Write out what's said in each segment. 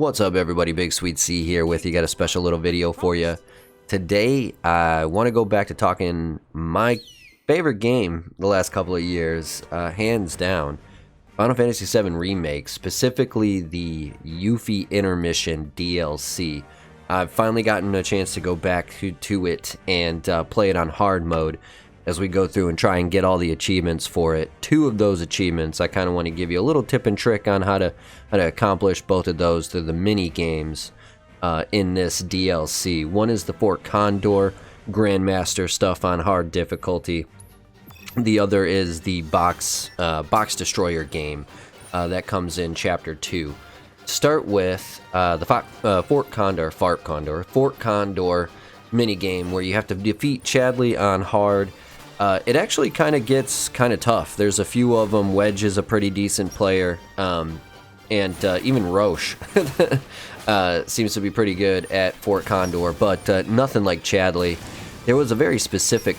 What's up everybody, BigSweetC here with you. Got a special little video for you. Today I want to go back to talking my favorite game the last couple of years, hands down, Final Fantasy VII Remake, specifically the Yuffie Intermission DLC. I've finally gotten a chance to go back to it and play it on hard mode as we go through and try and get all the achievements for it. Two of those achievements, I kind of want to give you a little tip and trick on how to accomplish both of those through the mini games in this DLC. One is the Fort Condor Grandmaster stuff on hard difficulty. The other is the box destroyer game that comes in Chapter 2. Start with the Fort Condor mini game where you have to defeat Chadley on hard. It actually kind of gets kind of tough. There's a few of them. Wedge is a pretty decent player, and even Roche seems to be pretty good at Fort Condor, but nothing like Chadley. There was a very specific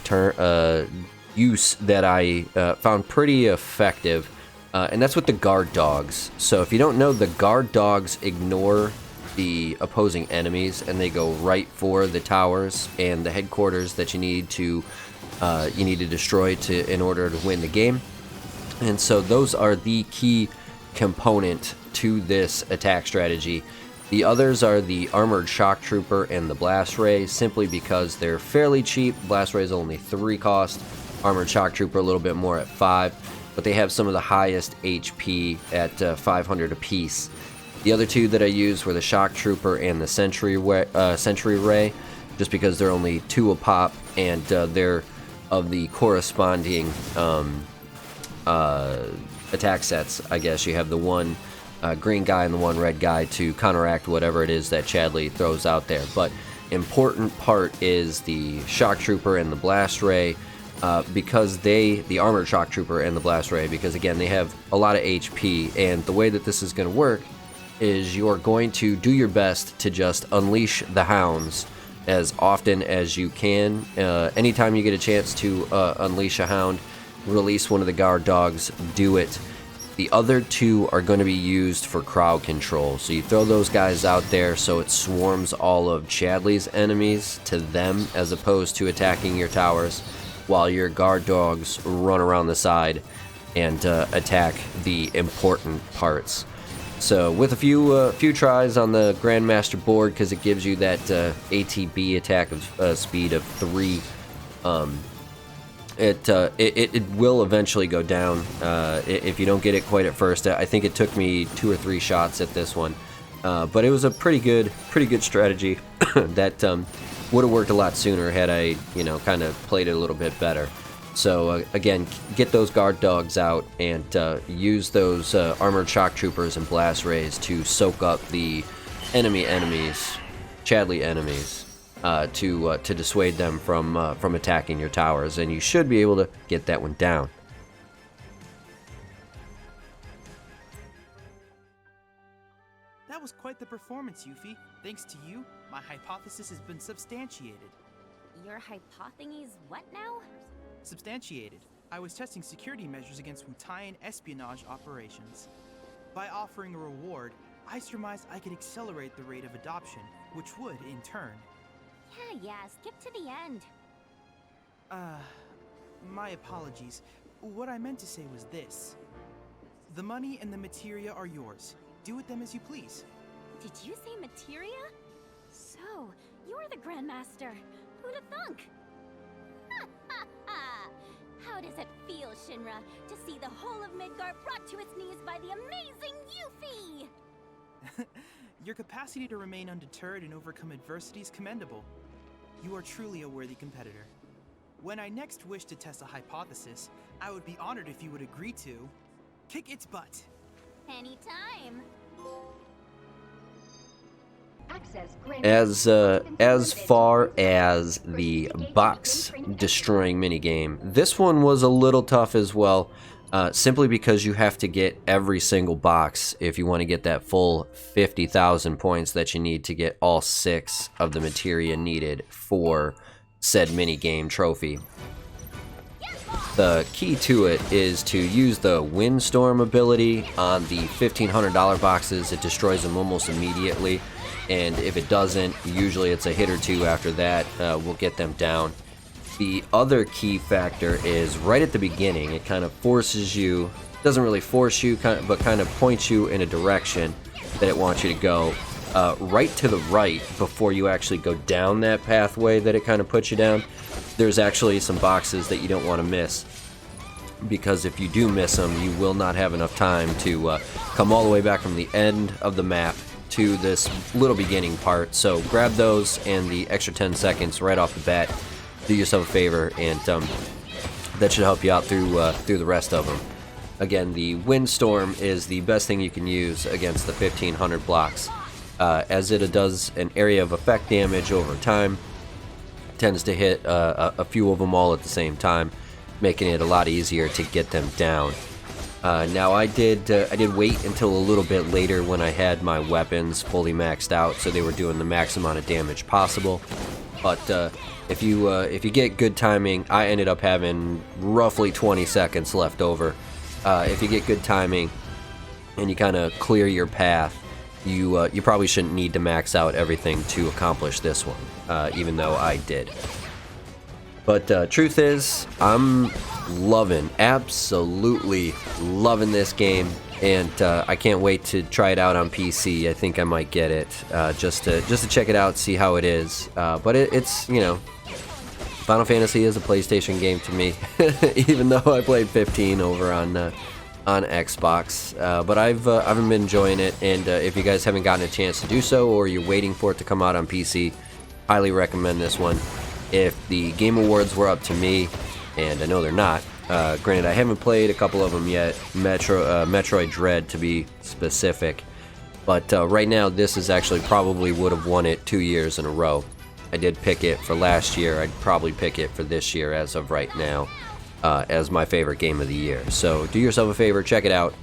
use that I found pretty effective, and that's with the guard dogs. So if you don't know, the guard dogs ignore the opposing enemies and they go right for the towers and the headquarters that you need to destroy in order to win the game. And so those are the key component to this attack strategy. The others are the armored shock trooper and the blast ray, simply because they're fairly cheap. Blast ray is only 3 cost, armored shock trooper a little bit more at 5, but they have some of the highest HP at 500 apiece. The other two that I used were the shock trooper and the sentry ray, just because they're only 2 a pop, and they're of the corresponding attack sets. I guess you have the one green guy and the one red guy to counteract whatever it is that Chadley throws out there. But important part is the shock trooper and the blast ray, because the armored shock trooper and the blast ray, because again they have a lot of HP, and the way that this is going to work is you're going to do your best to just unleash the hounds as often as you can. Anytime you get a chance to unleash a hound, release one of the guard dogs, do it. The other 2 are going to be used for crowd control. So you throw those guys out there so it swarms all of Chadley's enemies to them, as opposed to attacking your towers, while your guard dogs run around the side and attack the important parts. So with a few tries on the Grandmaster board, because it gives you that ATB attack of speed of 3, it will eventually go down if you don't get it quite at first. I think it took me 2 or 3 shots at this one, but it was a pretty good strategy that would have worked a lot sooner had I kind of played it a little bit better. So again, get those guard dogs out and use those armored shock troopers and blast rays to soak up the Chadley enemies, to dissuade them from attacking your towers, and you should be able to get that one down. That was quite the performance, Yuffie. Thanks to you, my hypothesis has been substantiated. Your hypotheses what now? Substantiated. I was testing security measures against Wutaian espionage operations. By offering a reward, I surmised I could accelerate the rate of adoption, which would, in turn... Yeah, skip to the end. My apologies. What I meant to say was this. The money and the materia are yours. Do with them as you please. Did you say materia? So, you're the Grandmaster. Who'd have thunk? How does it feel, Shinra, to see the whole of Midgar brought to its knees by the amazing Yuffie? Your capacity to remain undeterred and overcome adversity is commendable. You are truly a worthy competitor. When I next wish to test a hypothesis, I would be honored if you would agree to kick its butt. Anytime. As far as the box destroying minigame, this one was a little tough as well, simply because you have to get every single box if you want to get that full 50,000 points that you need to get all 6 of the materia needed for said minigame trophy. Yes, boss! The key to it is to use the Windstorm ability on the $1,500 boxes. It destroys them almost immediately, and if it doesn't, usually it's a hit or two after that will get them down. The other key factor is right at the beginning. It kind of forces you, doesn't really force you, but kind of points you in a direction that it wants you to go. Right to the right before you actually go down that pathway that it kind of puts you down, there's actually some boxes that you don't want to miss, because if you do miss them, you will not have enough time to come all the way back from the end of the map to this little beginning part. So grab those and the extra 10 seconds right off the bat. Do yourself a favor, and that should help you out through the rest of them. Again, the Windstorm is the best thing you can use against the 1500 blocks, as it does an area of effect damage over time. Tends to hit a few of them all at the same time, making it a lot easier to get them down. Now I did wait until a little bit later when I had my weapons fully maxed out, so they were doing the max amount of damage possible. But if you get good timing, I ended up having roughly 20 seconds left over. If you get good timing and you kind of clear your path, you probably shouldn't need to max out everything to accomplish this one, even though I did. But truth is, I'm absolutely loving this game, and I can't wait to try it out on PC. I think I might get it just to check it out, see how it is. But it's, you know, Final Fantasy is a PlayStation game to me, even though I played 15 over on Xbox. But I've been enjoying it, and if you guys haven't gotten a chance to do so, or you're waiting for it to come out on PC, highly recommend this one. If the Game Awards were up to me, and I know they're not, granted I haven't played a couple of them yet, Metroid Dread to be specific, but right now this is actually probably would have won it 2 years in a row. I did pick it for last year. I'd probably pick it for this year as of right now, as my favorite game of the year. So do yourself a favor, check it out.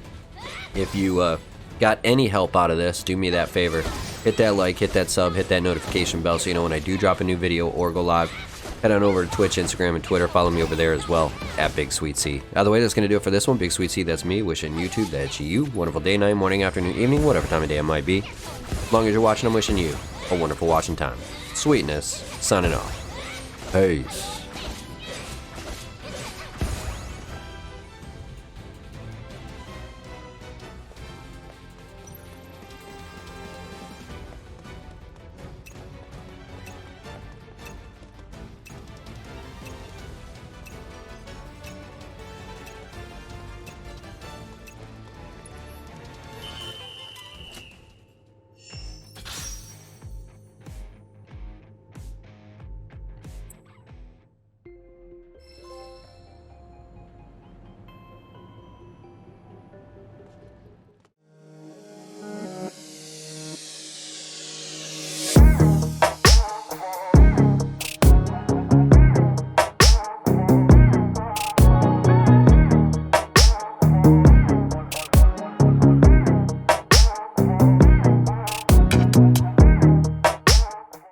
If you got any help out of this, do me that favor. Hit that like, hit that sub, hit that notification bell so you know when I do drop a new video or go live. Head on over to Twitch, Instagram, and Twitter. Follow me over there as well, at BigSweetC. Either way, that's going to do it for this one. BigSweetC, that's me. Wishing YouTube, that's you. Wonderful day, night, morning, afternoon, evening, whatever time of day it might be. As long as you're watching, I'm wishing you a wonderful watching time. Sweetness, signing off. Peace.